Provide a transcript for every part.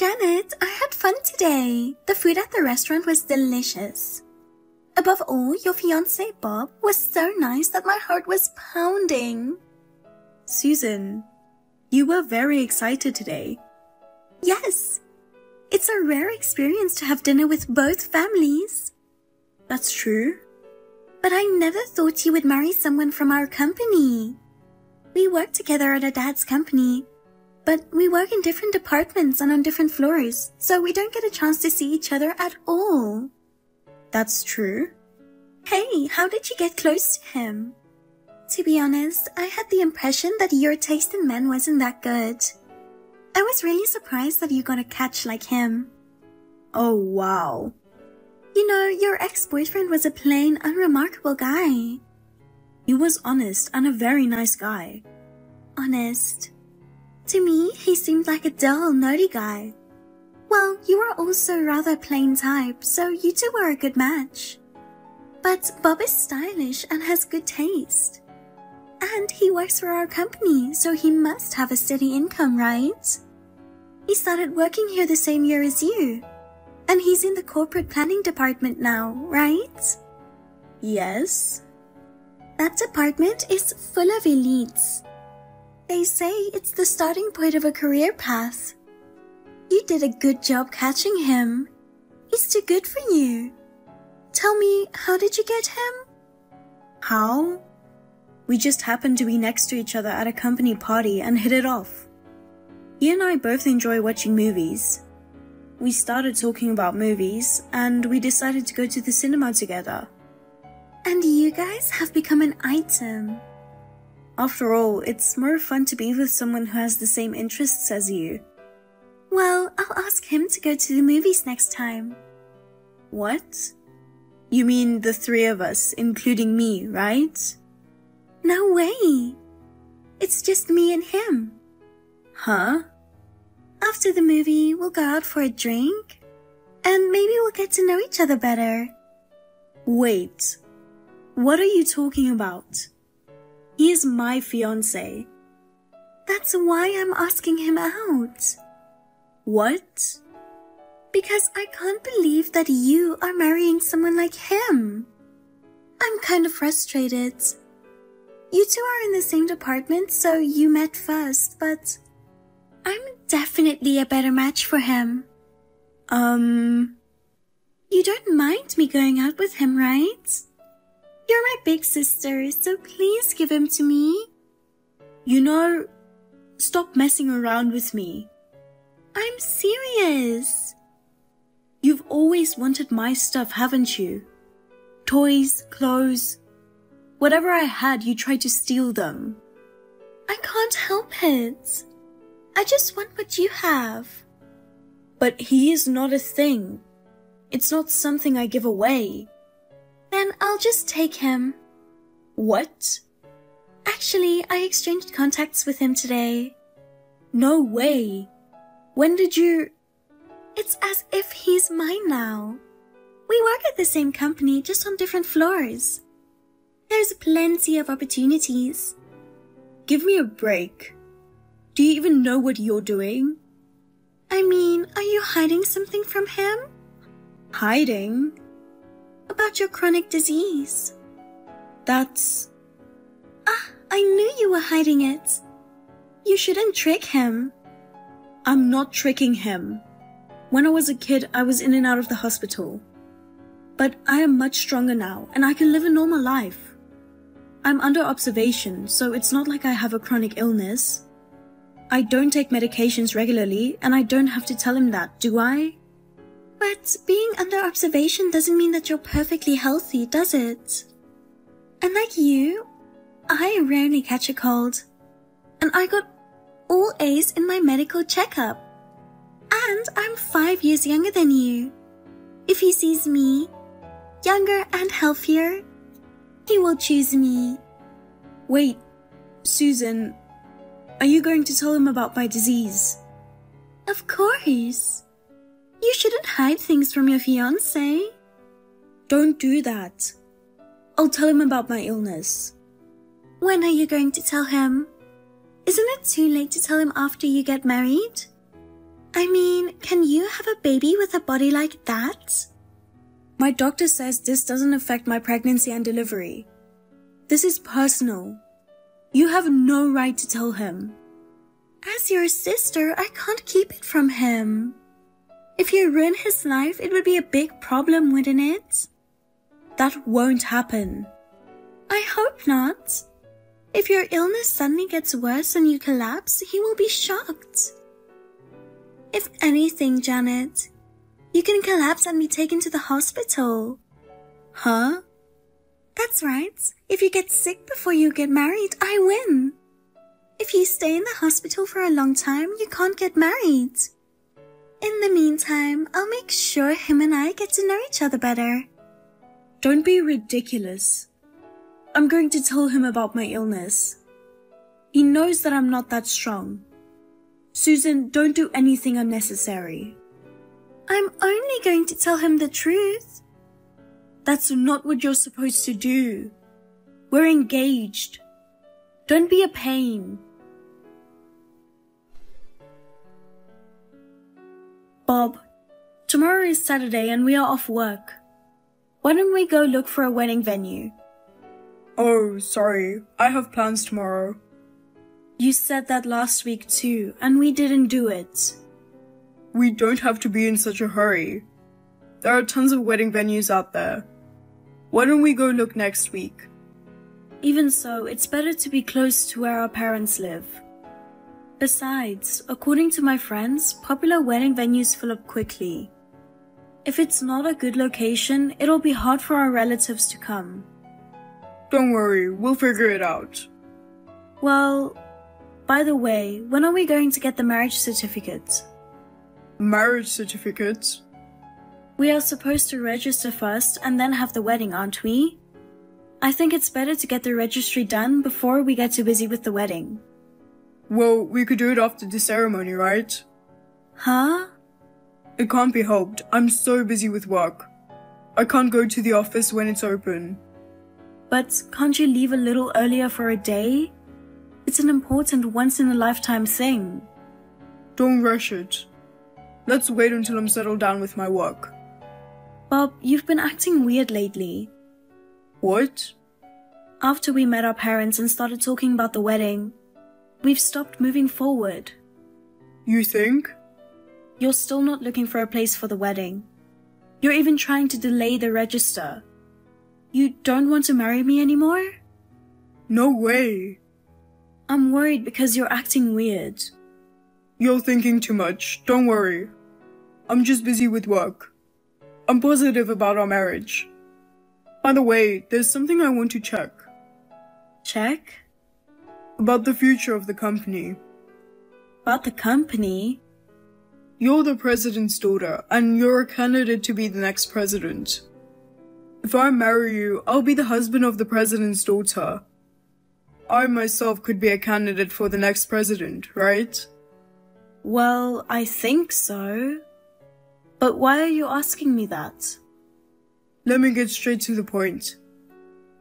Janet, I had fun today. The food at the restaurant was delicious. Above all, your fiancé Bob was so nice that my heart was pounding. Susan, you were very excited today. Yes. It's a rare experience to have dinner with both families. That's true. But I never thought you would marry someone from our company. We work together at our dad's company, but we work in different departments and on different floors, so we don't get a chance to see each other at all. That's true. Hey, how did you get close to him? To be honest, I had the impression that your taste in men wasn't that good. I was really surprised that you got a catch like him. Oh, wow. You know, your ex-boyfriend was a plain, unremarkable guy. He was honest and a very nice guy. Honest. To me, he seemed like a dull, nerdy guy. Well, you were also rather plain type, so you two were a good match. But Bob is stylish and has good taste. And he works for our company, so he must have a steady income, right? He started working here the same year as you. And he's in the corporate planning department now, right? Yes. That department is full of elites. They say it's the starting point of a career path. You did a good job catching him. He's too good for you. Tell me, how did you get him? How? We just happened to be next to each other at a company party and hit it off. He and I both enjoy watching movies. We started talking about movies, and we decided to go to the cinema together. And you guys have become an item. After all, it's more fun to be with someone who has the same interests as you. Well, I'll ask him to go to the movies next time. What? You mean the three of us, including me, right? No way. It's just me and him. Huh? After the movie, we'll go out for a drink, and maybe we'll get to know each other better. Wait, what are you talking about? He is my fiancé. That's why I'm asking him out. What? Because I can't believe that you are marrying someone like him. I'm kind of frustrated. You two are in the same department, so you met first, but I'm definitely a better match for him. You don't mind me going out with him, right? You're my big sister, so please give him to me. You know, stop messing around with me. I'm serious. You've always wanted my stuff, haven't you? Toys, clothes. Whatever I had, you tried to steal them. I can't help it. I just want what you have. But he is not a thing. It's not something I give away. Then I'll just take him. What? Actually, I exchanged contacts with him today. No way. When did you... It's as if he's mine now. We work at the same company, just on different floors. There's plenty of opportunities. Give me a break. Do you even know what you're doing? I mean, are you hiding something from him? Hiding? About your chronic disease. That's... I knew you were hiding it. You shouldn't trick him. I'm not tricking him. When I was a kid, I was in and out of the hospital. But I am much stronger now, and I can live a normal life. I'm under observation, so it's not like I have a chronic illness. I don't take medications regularly, and I don't have to tell him that, do I? But being under observation doesn't mean that you're perfectly healthy, does it? And like you, I rarely catch a cold. And I got all A's in my medical checkup. And I'm 5 years younger than you. If he sees me, younger and healthier, he will choose me. Wait, Susan, are you going to tell him about my disease? Of course. You shouldn't hide things from your fiancé. Don't do that. I'll tell him about my illness. When are you going to tell him? Isn't it too late to tell him after you get married? I mean, can you have a baby with a body like that? My doctor says this doesn't affect my pregnancy and delivery. This is personal. You have no right to tell him. As your sister, I can't keep it from him. If you ruin his life, it would be a big problem, wouldn't it? That won't happen. I hope not. If your illness suddenly gets worse and you collapse, he will be shocked. If anything, Janet, you can collapse and be taken to the hospital. Huh? That's right. If you get sick before you get married, I win. If you stay in the hospital for a long time, you can't get married. In the meantime, I'll make sure him and I get to know each other better. Don't be ridiculous. I'm going to tell him about my illness. He knows that I'm not that strong. Susan, don't do anything unnecessary. I'm only going to tell him the truth. That's not what you're supposed to do. We're engaged. Don't be a pain. Bob, tomorrow is Saturday and we are off work. Why don't we go look for a wedding venue? Oh, sorry. I have plans tomorrow. You said that last week too, and we didn't do it. We don't have to be in such a hurry. There are tons of wedding venues out there. Why don't we go look next week? Even so, it's better to be close to where our parents live. Besides, according to my friends, popular wedding venues fill up quickly. If it's not a good location, it'll be hard for our relatives to come. Don't worry, we'll figure it out. Well, by the way, when are we going to get the marriage certificate? Marriage certificate? We are supposed to register first and then have the wedding, aren't we? I think it's better to get the registry done before we get too busy with the wedding. Well, we could do it after the ceremony, right? Huh? It can't be helped. I'm so busy with work. I can't go to the office when it's open. But can't you leave a little earlier for a day? It's an important once-in-a-lifetime thing. Don't rush it. Let's wait until I'm settled down with my work. Bob, you've been acting weird lately. What? After we met our parents and started talking about the wedding, we've stopped moving forward. You think? You're still not looking for a place for the wedding. You're even trying to delay the register. You don't want to marry me anymore? No way. I'm worried because you're acting weird. You're thinking too much. Don't worry. I'm just busy with work. I'm positive about our marriage. By the way, there's something I want to check. Check? About the future of the company. About the company? You're the president's daughter, and you're a candidate to be the next president. If I marry you, I'll be the husband of the president's daughter. I myself could be a candidate for the next president, right? Well, I think so. But why are you asking me that? Let me get straight to the point.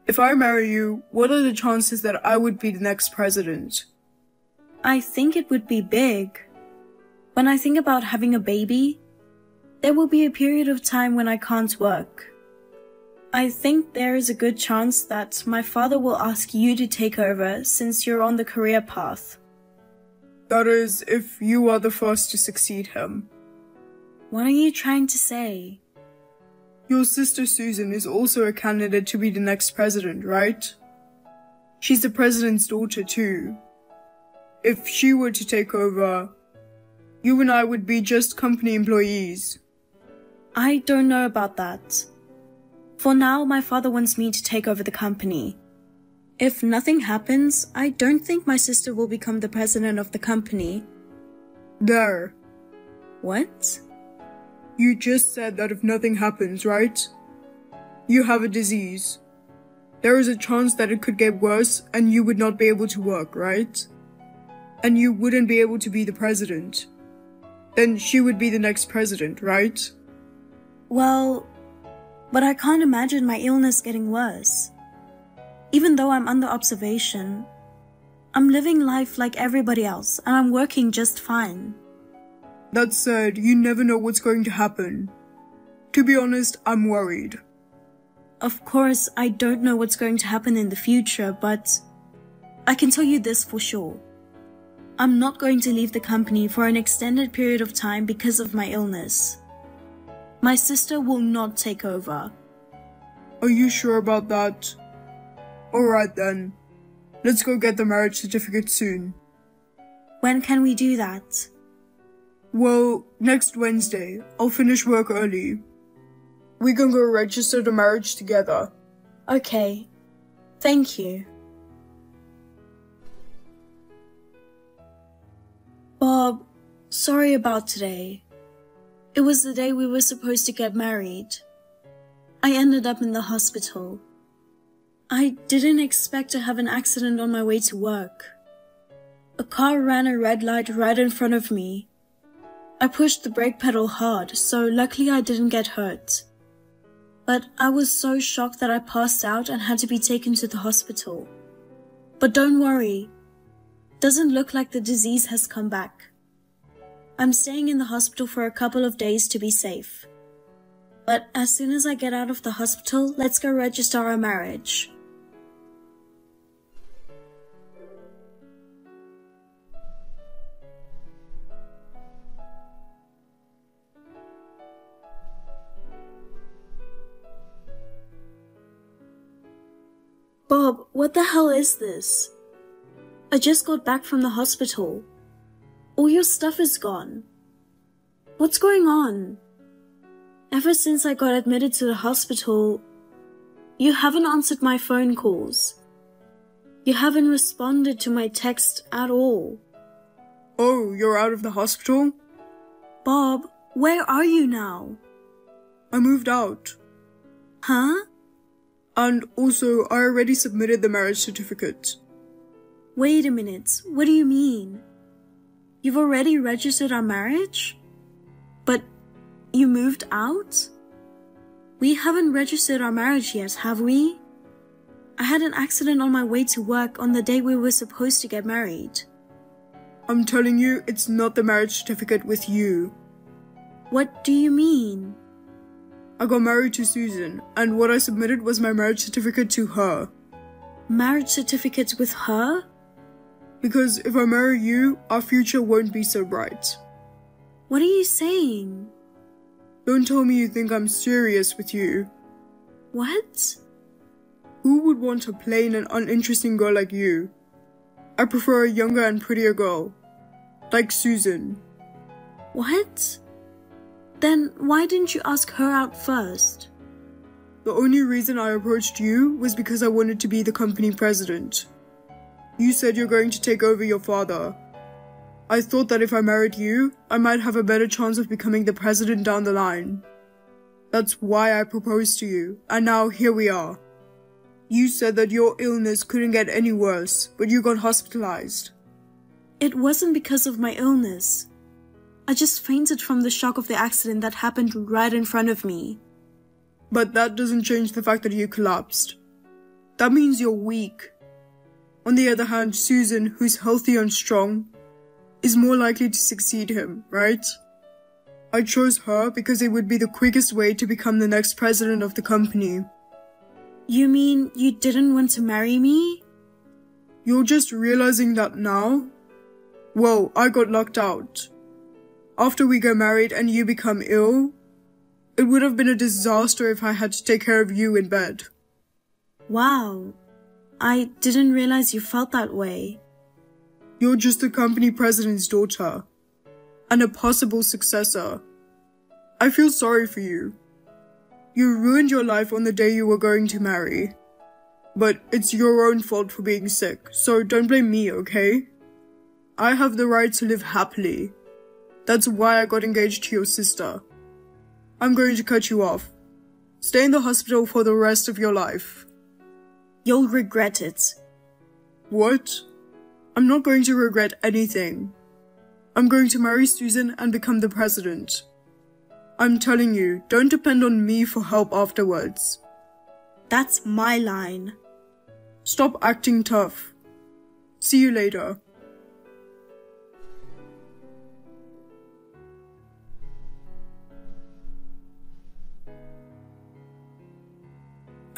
If I marry you, what are the chances that I would be the next president? I think it would be big. When I think about having a baby, there will be a period of time when I can't work. I think there is a good chance that my father will ask you to take over since you're on the career path. That is, if you are the first to succeed him. What are you trying to say? Your sister Susan is also a candidate to be the next president, right? She's the president's daughter too. If she were to take over, you and I would be just company employees. I don't know about that. For now, my father wants me to take over the company. If nothing happens, I don't think my sister will become the president of the company. There. What? You just said that if nothing happens, right? You have a disease. There is a chance that it could get worse and you would not be able to work, right? And you wouldn't be able to be the president. Then she would be the next president, right? Well, but I can't imagine my illness getting worse. Even though I'm under observation, I'm living life like everybody else and I'm working just fine. That said, you never know what's going to happen. To be honest, I'm worried. Of course, I don't know what's going to happen in the future, but I can tell you this for sure. I'm not going to leave the company for an extended period of time because of my illness. My sister will not take over. Are you sure about that? Alright then. Let's go get the marriage certificate soon. When can we do that? Well, next Wednesday. I'll finish work early. We can go register the marriage together. Okay. Thank you. Bob, sorry about today. It was the day we were supposed to get married. I ended up in the hospital. I didn't expect to have an accident on my way to work. A car ran a red light right in front of me. I pushed the brake pedal hard, so luckily I didn't get hurt. But I was so shocked that I passed out and had to be taken to the hospital. But don't worry. Doesn't look like the disease has come back. I'm staying in the hospital for a couple of days to be safe. But as soon as I get out of the hospital, let's go register our marriage. Bob, what the hell is this? I just got back from the hospital. All your stuff is gone. What's going on? Ever since I got admitted to the hospital, you haven't answered my phone calls. You haven't responded to my text at all. Oh, you're out of the hospital? Bob, where are you now? I moved out. Huh? And also, I already submitted the marriage certificate. Wait a minute, what do you mean? You've already registered our marriage? But you moved out? We haven't registered our marriage yet, have we? I had an accident on my way to work on the day we were supposed to get married. I'm telling you, it's not the marriage certificate with you. What do you mean? I got married to Susan, and what I submitted was my marriage certificate to her. Marriage certificate with her? Because if I marry you, our future won't be so bright. What are you saying? Don't tell me you think I'm serious with you. What? Who would want a plain and uninteresting girl like you? I prefer a younger and prettier girl. Like Susan. What? Then why didn't you ask her out first? The only reason I approached you was because I wanted to be the company president. You said you're going to take over your father. I thought that if I married you, I might have a better chance of becoming the president down the line. That's why I proposed to you, and now here we are. You said that your illness couldn't get any worse, but you got hospitalized. It wasn't because of my illness. I just fainted from the shock of the accident that happened right in front of me. But that doesn't change the fact that you collapsed. That means you're weak. On the other hand, Susan, who's healthy and strong, is more likely to succeed him, right? I chose her because it would be the quickest way to become the next president of the company. You mean you didn't want to marry me? You're just realizing that now? Well, I got locked out. After we got married and you become ill, it would have been a disaster if I had to take care of you in bed. Wow, I didn't realize you felt that way. You're just the company president's daughter, and a possible successor. I feel sorry for you. You ruined your life on the day you were going to marry. But it's your own fault for being sick, so don't blame me, okay? I have the right to live happily. That's why I got engaged to your sister. I'm going to cut you off. Stay in the hospital for the rest of your life. You'll regret it. What? I'm not going to regret anything. I'm going to marry Susan and become the president. I'm telling you, don't depend on me for help afterwards. That's my line. Stop acting tough. See you later.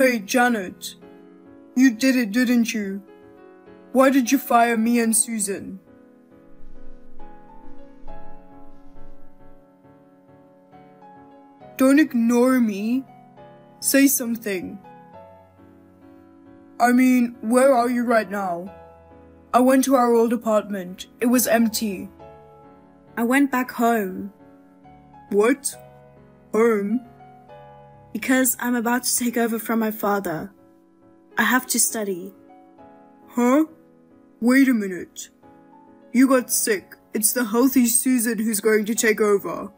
Hey, Janet. You did it, didn't you? Why did you fire me and Susan? Don't ignore me. Say something. I mean, where are you right now? I went to our old apartment. It was empty. I went back home. What? Home? Because I'm about to take over from my father. I have to study. Huh? Wait a minute. You got sick. It's the healthy Susan who's going to take over.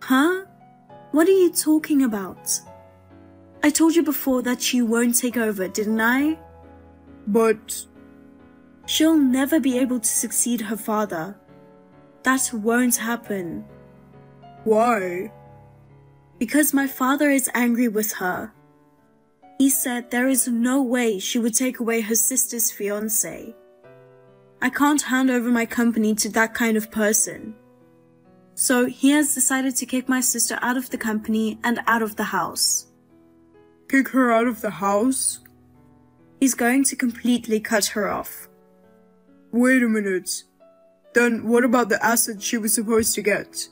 Huh? What are you talking about? I told you before that you won't take over, didn't I? But... She'll never be able to succeed her father. That won't happen. Why? Because my father is angry with her. He said there is no way she would take away her sister's fiancé. I can't hand over my company to that kind of person. So he has decided to kick my sister out of the company and out of the house. Kick her out of the house? He's going to completely cut her off. Wait a minute. Then what about the assets she was supposed to get?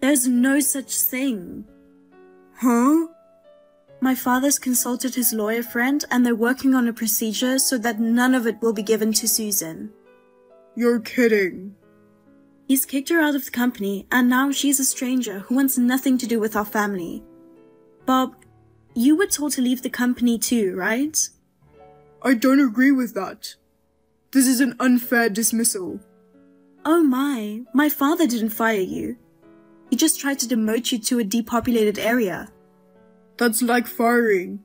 There's no such thing. Huh? My father's consulted his lawyer friend and they're working on a procedure so that none of it will be given to Susan. You're kidding. He's kicked her out of the company and now she's a stranger who wants nothing to do with our family. Bob, you were told to leave the company too, right? I don't agree with that. This is an unfair dismissal. Oh my father didn't fire you. He just tried to demote you to a depopulated area. That's like firing.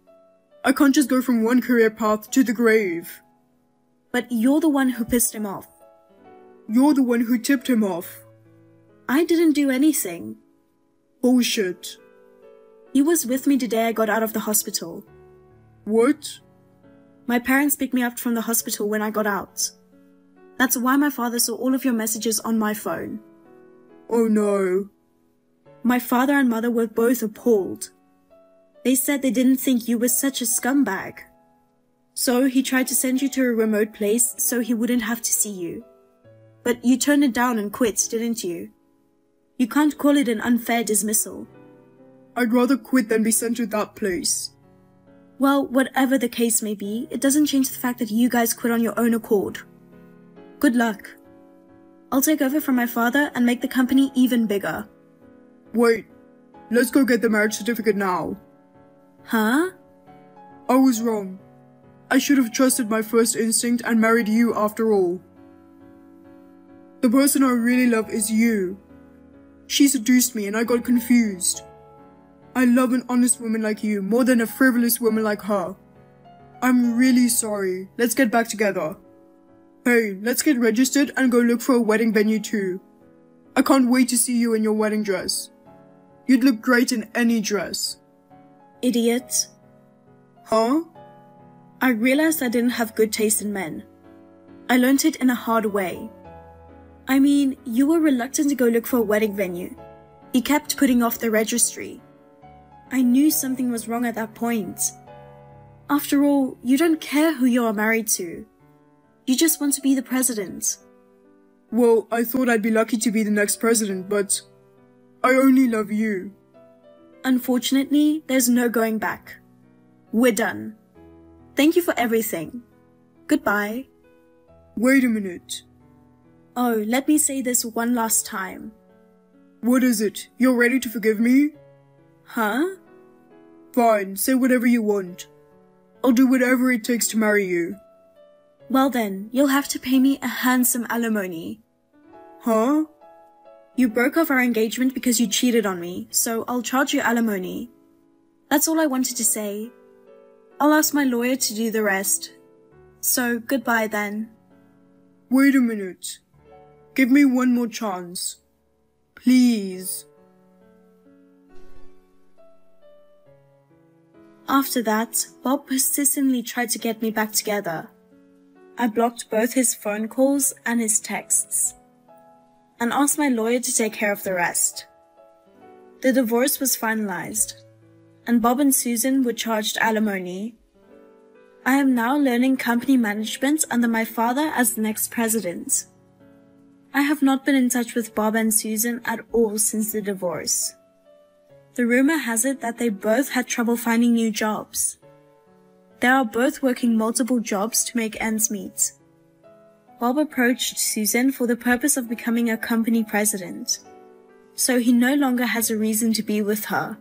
I can't just go from one career path to the grave. But you're the one who pissed him off. You're the one who tipped him off. I didn't do anything. Bullshit. He was with me the day I got out of the hospital. What? My parents picked me up from the hospital when I got out. That's why my father saw all of your messages on my phone. Oh no. My father and mother were both appalled. They said they didn't think you were such a scumbag. So he tried to send you to a remote place so he wouldn't have to see you. But you turned it down and quit, didn't you? You can't call it an unfair dismissal. I'd rather quit than be sent to that place. Well, whatever the case may be, it doesn't change the fact that you guys quit on your own accord. Good luck. I'll take over from my father and make the company even bigger. Wait, let's go get the marriage certificate now. Huh? I was wrong. I should have trusted my first instinct and married you after all. The person I really love is you. She seduced me and I got confused. I love an honest woman like you more than a frivolous woman like her. I'm really sorry. Let's get back together. Hey, let's get registered and go look for a wedding venue too. I can't wait to see you in your wedding dress. You'd look great in any dress. Idiot. Huh? I realized I didn't have good taste in men. I learned it in a hard way. I mean, you were reluctant to go look for a wedding venue. You kept putting off the registry. I knew something was wrong at that point. After all, you don't care who you are married to. You just want to be the president. Well, I thought I'd be lucky to be the next president, but I only love you. Unfortunately, there's no going back. We're done. Thank you for everything. Goodbye. Wait a minute. Oh, let me say this one last time. What is it? You're ready to forgive me? Huh? Fine, say whatever you want. I'll do whatever it takes to marry you. Well then, you'll have to pay me a handsome alimony. Huh? You broke off our engagement because you cheated on me, so I'll charge you alimony. That's all I wanted to say. I'll ask my lawyer to do the rest. So, goodbye then. Wait a minute. Give me one more chance. Please. After that, Bob persistently tried to get me back together. I blocked both his phone calls and his texts, and asked my lawyer to take care of the rest. The divorce was finalized, and Bob and Susan were charged alimony. I am now learning company management under my father as the next president. I have not been in touch with Bob and Susan at all since the divorce. The rumor has it that they both had trouble finding new jobs. They are both working multiple jobs to make ends meet. Bob approached Susan for the purpose of becoming a company president, so he no longer has a reason to be with her.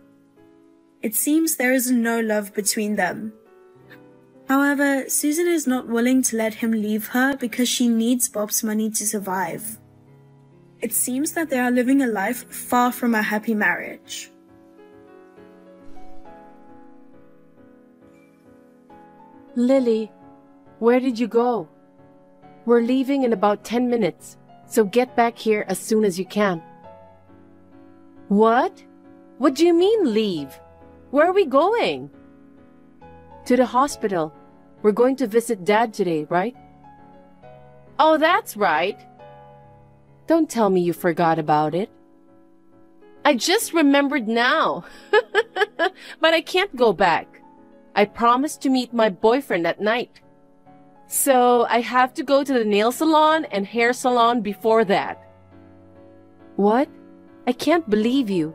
It seems there is no love between them. However, Susan is not willing to let him leave her because she needs Bob's money to survive. It seems that they are living a life far from a happy marriage. Lily, where did you go? We're leaving in about 10 minutes, so get back here as soon as you can. What? What do you mean leave? Where are we going? To the hospital. We're going to visit Dad today, right? Oh, that's right. Don't tell me you forgot about it. I just remembered now. But I can't go back. I promised to meet my boyfriend at night. So I have to go to the nail salon and hair salon before that. What? I can't believe you.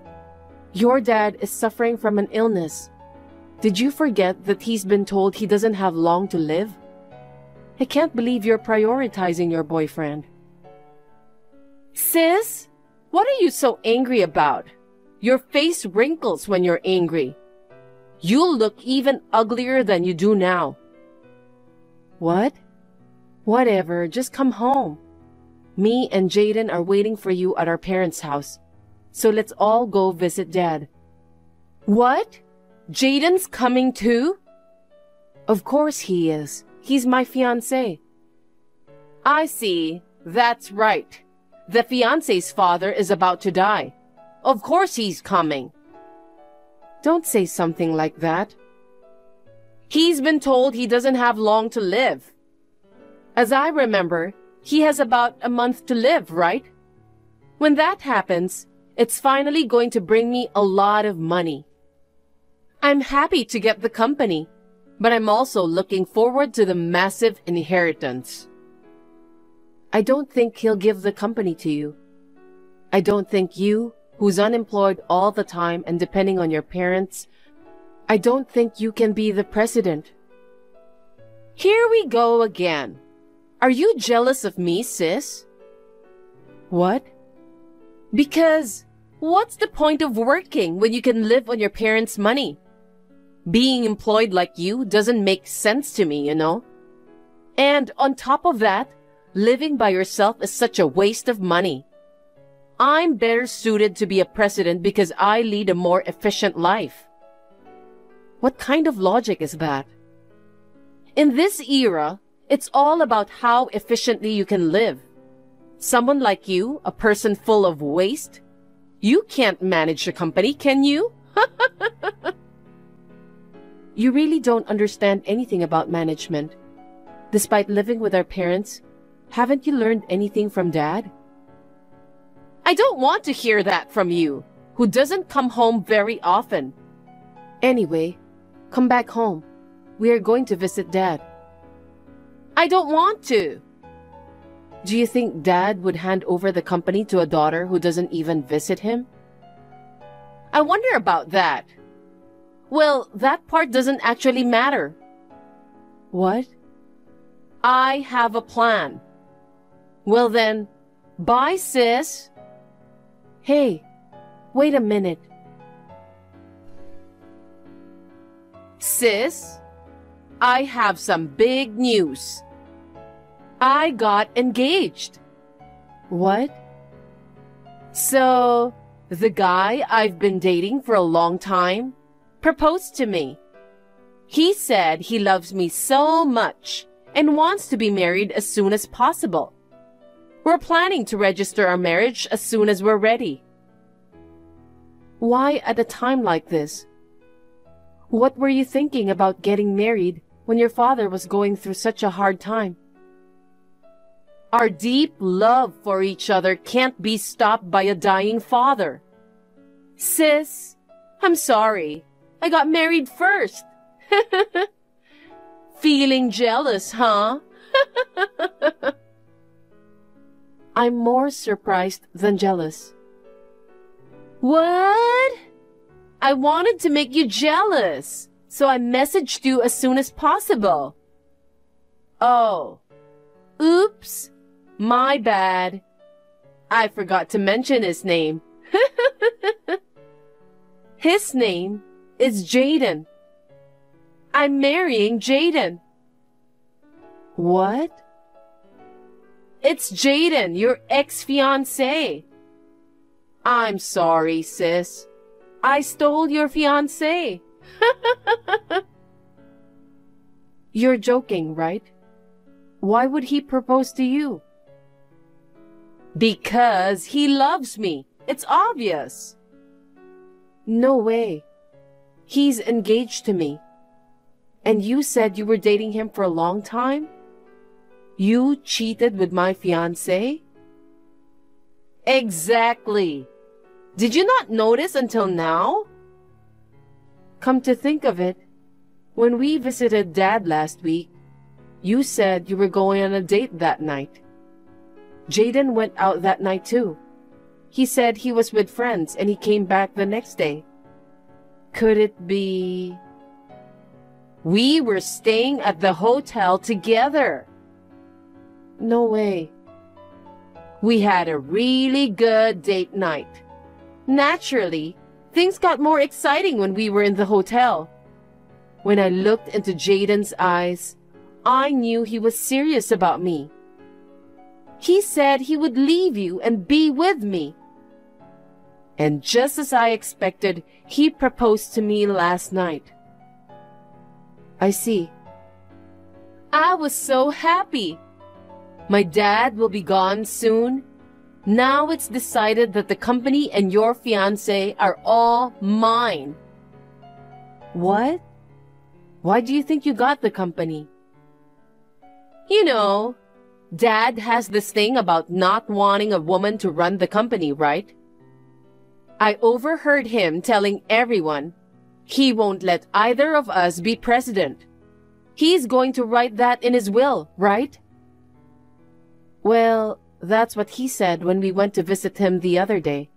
Your dad is suffering from an illness. Did you forget that he's been told he doesn't have long to live? I can't believe you're prioritizing your boyfriend. Sis, what are you so angry about? Your face wrinkles when you're angry. You'll look even uglier than you do now. What? Whatever, just come home. Me and Jaden are waiting for you at our parents' house. So let's all go visit Dad. What? Jaden's coming too? Of course he is. He's my fiancé. I see. That's right. The fiancé's father is about to die. Of course he's coming. Don't say something like that. He's been told he doesn't have long to live. As I remember, he has about a month to live, right? When that happens, it's finally going to bring me a lot of money. I'm happy to get the company, but I'm also looking forward to the massive inheritance. I don't think he'll give the company to you. I don't think you, who's unemployed all the time and depending on your parents, I don't think you can be the president. Here we go again. Are you jealous of me, sis? What? Because what's the point of working when you can live on your parents' money? Being employed like you doesn't make sense to me, you know? And on top of that, living by yourself is such a waste of money. I'm better suited to be a president because I lead a more efficient life. What kind of logic is that? In this era, it's all about how efficiently you can live. Someone like you, a person full of waste, you can't manage a company, can you? You really don't understand anything about management. Despite living with our parents, haven't you learned anything from Dad? I don't want to hear that from you, who doesn't come home very often. Anyway, come back home. We are going to visit Dad. I don't want to. Do you think Dad would hand over the company to a daughter who doesn't even visit him? I wonder about that. Well, that part doesn't actually matter. What? I have a plan. Well then, bye, sis. Hey, wait a minute. Sis, I have some big news. I got engaged. What? So, the guy I've been dating for a long time proposed to me. He said he loves me so much and wants to be married as soon as possible. We're planning to register our marriage as soon as we're ready. Why at a time like this? What were you thinking about getting married when your father was going through such a hard time? Our deep love for each other can't be stopped by a dying father. Sis, I'm sorry. I got married first. Feeling jealous, huh? I'm more surprised than jealous. What? I wanted to make you jealous, so I messaged you as soon as possible. Oh. Oops. My bad. I forgot to mention his name. His name is Jaden. I'm marrying Jaden. What? It's Jaden, your ex-fiancé. I'm sorry, sis. I stole your fiancé. You're joking, right? Why would he propose to you? Because he loves me. It's obvious. No way. He's engaged to me. And you said you were dating him for a long time? You cheated with my fiancé? Exactly. Did you not notice until now? Come to think of it, when we visited Dad last week, you said you were going on a date that night. Jaden went out that night too. He said he was with friends and he came back the next day. Could it be... We were staying at the hotel together. No way. We had a really good date night. Naturally, things got more exciting when we were in the hotel. When I looked into Jaden's eyes, I knew he was serious about me. He said he would leave you and be with me. And just as I expected, he proposed to me last night. I see. I was so happy. My dad will be gone soon. Now it's decided that the company and your fiancé are all mine. What? Why do you think you got the company? You know, Dad has this thing about not wanting a woman to run the company, right? I overheard him telling everyone he won't let either of us be president. He's going to write that in his will, right? Well, that's what he said when we went to visit him the other day.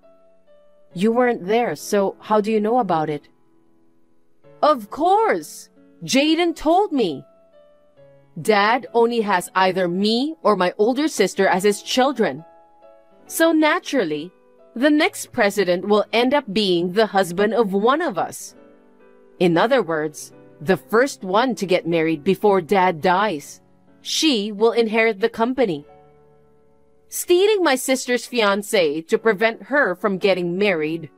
You weren't there, so how do you know about it? Of course! Jaden told me. Dad only has either me or my older sister as his children. So naturally, the next president will end up being the husband of one of us. In other words, the first one to get married before Dad dies. She will inherit the company. Stealing my sister's fiancé to prevent her from getting married.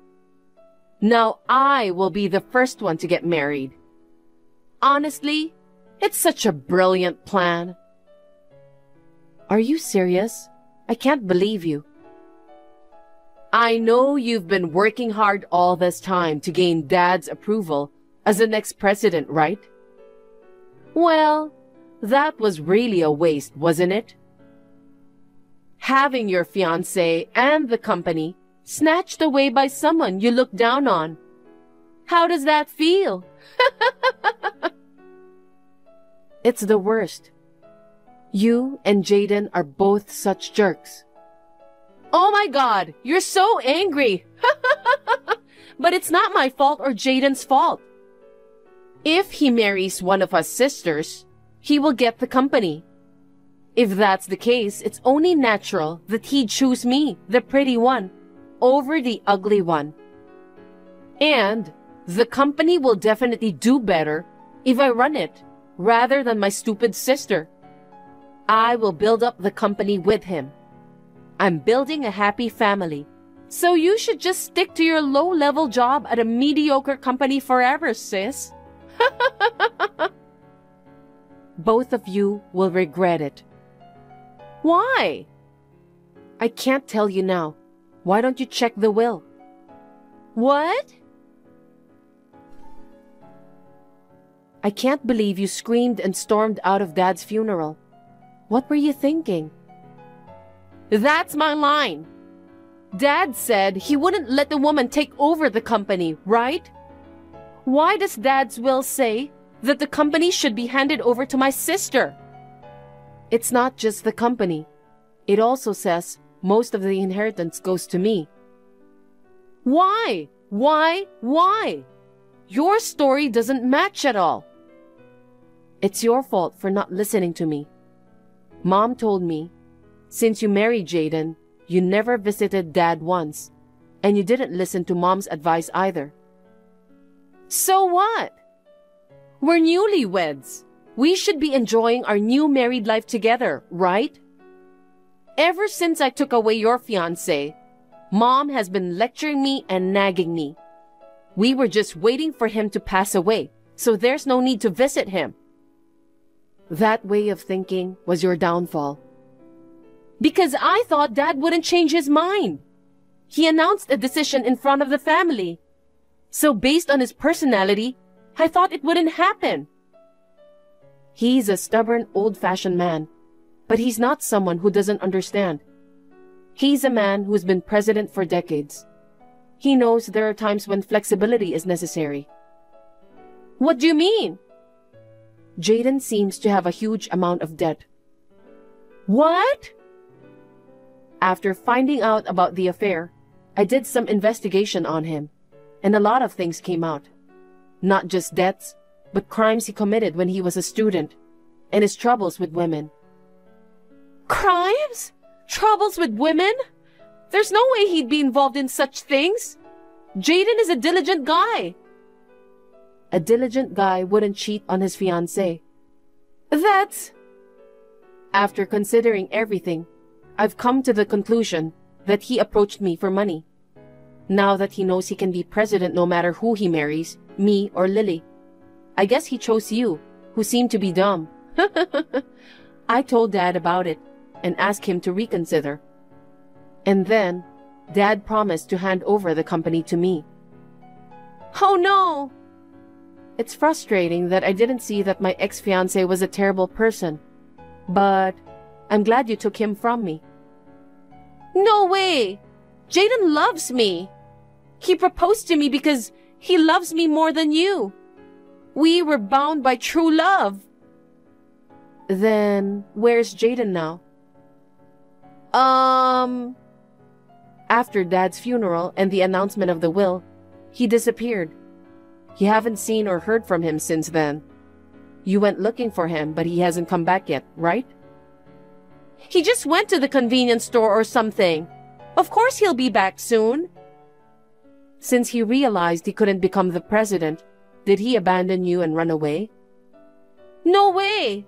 Now I will be the first one to get married. Honestly, it's such a brilliant plan. Are you serious? I can't believe you. I know you've been working hard all this time to gain Dad's approval as the next president, right? Well, that was really a waste, wasn't it? Having your fiancé and the company snatched away by someone you look down on. How does that feel? It's the worst. You and Jaden are both such jerks. Oh my God, you're so angry. But it's not my fault or Jaden's fault. If he marries one of us sisters, he will get the company. If that's the case, it's only natural that he'd choose me, the pretty one, over the ugly one. And the company will definitely do better if I run it, rather than my stupid sister. I will build up the company with him. I'm building a happy family. So you should just stick to your low-level job at a mediocre company forever, sis. Both of you will regret it. Why? I can't tell you now. Why don't you check the will? What? I can't believe you screamed and stormed out of Dad's funeral. What were you thinking? That's my line. Dad said he wouldn't let the woman take over the company, right? Why does Dad's will say that the company should be handed over to my sister? It's not just the company. It also says most of the inheritance goes to me. Why? Why? Your story doesn't match at all. It's your fault for not listening to me. Mom told me, since you married Jaden, you never visited Dad once, and you didn't listen to Mom's advice either. So what? We're newlyweds. We should be enjoying our new married life together, right? Ever since I took away your fiancé, Mom has been lecturing me and nagging me. We were just waiting for him to pass away, so there's no need to visit him. That way of thinking was your downfall. Because I thought Dad wouldn't change his mind. He announced a decision in front of the family. So based on his personality, I thought it wouldn't happen. He's a stubborn, old-fashioned man, but he's not someone who doesn't understand. He's a man who's been president for decades. He knows there are times when flexibility is necessary. What do you mean? Jaden seems to have a huge amount of debt. What? After finding out about the affair, I did some investigation on him, and a lot of things came out. Not just debts, but crimes he committed when he was a student, and his troubles with women. Crimes? Troubles with women? There's no way he'd be involved in such things. Jaden is a diligent guy. A diligent guy wouldn't cheat on his fiancée. That's... After considering everything, I've come to the conclusion that he approached me for money. Now that he knows he can be president no matter who he marries, me or Lily. I guess he chose you, who seem to be dumb. I told Dad about it and asked him to reconsider. And then, Dad promised to hand over the company to me. Oh no! It's frustrating that I didn't see that my ex-fiancé was a terrible person. But I'm glad you took him from me. No way! Jaden loves me. He proposed to me because he loves me more than you. We were bound by true love. Then, where's Jaden now? After Dad's funeral and the announcement of the will, he disappeared. You haven't seen or heard from him since then. You went looking for him, but he hasn't come back yet, right? He just went to the convenience store or something. Of course he'll be back soon. Since he realized he couldn't become the president, did he abandon you and run away? No way!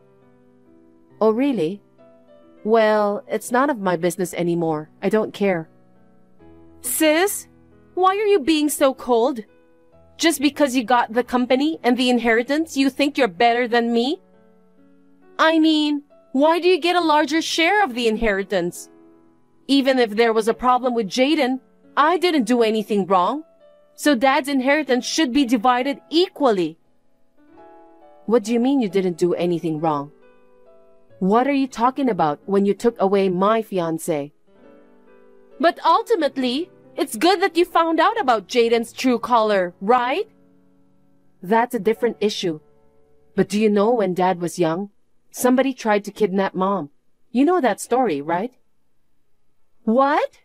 Oh, really? Well, it's none of my business anymore. I don't care. Sis, why are you being so cold? Just because you got the company and the inheritance, you think you're better than me? I mean, why do you get a larger share of the inheritance? Even if there was a problem with Jaden, I didn't do anything wrong. So Dad's inheritance should be divided equally. What do you mean you didn't do anything wrong? What are you talking about when you took away my fiancé? But ultimately, it's good that you found out about Jaden's true color, right? That's a different issue. But do you know when Dad was young, somebody tried to kidnap Mom? You know that story, right? What?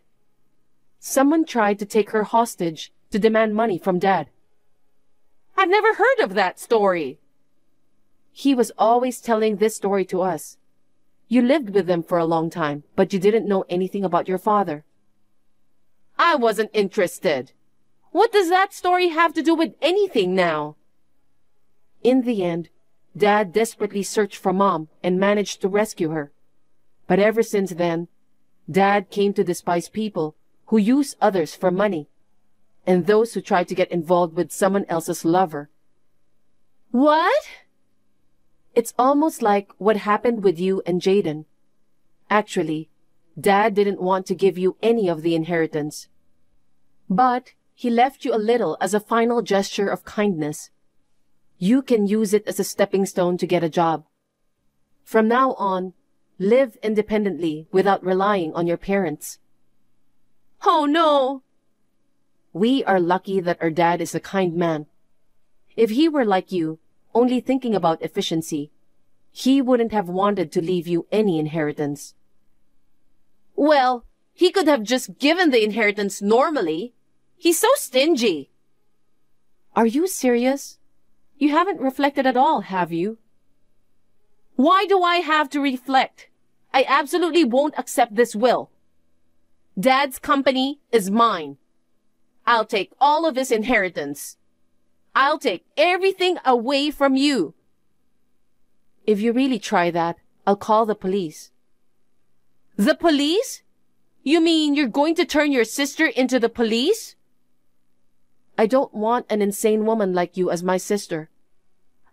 Someone tried to take her hostage to demand money from Dad. I've never heard of that story. He was always telling this story to us. You lived with them for a long time, but you didn't know anything about your father. I wasn't interested. What does that story have to do with anything now? In the end, Dad desperately searched for Mom and managed to rescue her. But ever since then, Dad came to despise people who use others for money, and those who try to get involved with someone else's lover. What? It's almost like what happened with you and Jaden. Actually, Dad didn't want to give you any of the inheritance. But he left you a little as a final gesture of kindness. You can use it as a stepping stone to get a job. From now on, live independently without relying on your parents. Oh no! We are lucky that our dad is a kind man. If he were like you, only thinking about efficiency, he wouldn't have wanted to leave you any inheritance. Well, he could have just given the inheritance normally. He's so stingy. Are you serious? You haven't reflected at all, have you? Why do I have to reflect? I absolutely won't accept this will. Dad's company is mine. I'll take all of his inheritance. I'll take everything away from you. If you really try that, I'll call the police. The police? You mean you're going to turn your sister into the police? I don't want an insane woman like you as my sister.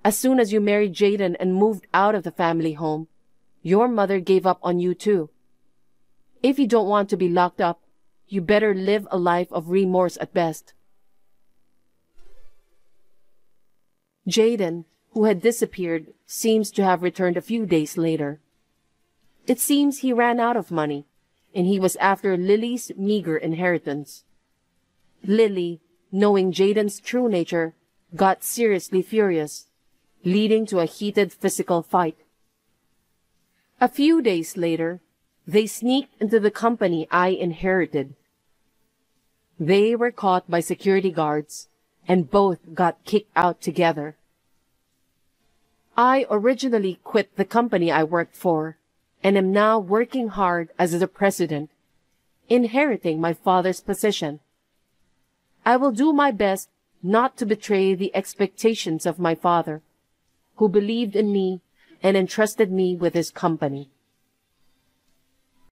As soon as you married Jaden and moved out of the family home, your mother gave up on you too. If you don't want to be locked up, you better live a life of remorse at best. Jaden, who had disappeared, seems to have returned a few days later. It seems he ran out of money, and he was after Lily's meager inheritance. Lily, knowing Jaden's true nature, got seriously furious, leading to a heated physical fight. A few days later, they sneaked into the company I inherited. They were caught by security guards, and both got kicked out together. I originally quit the company I worked for, and am now working hard as the president, inheriting my father's position. I will do my best not to betray the expectations of my father, who believed in me and entrusted me with his company.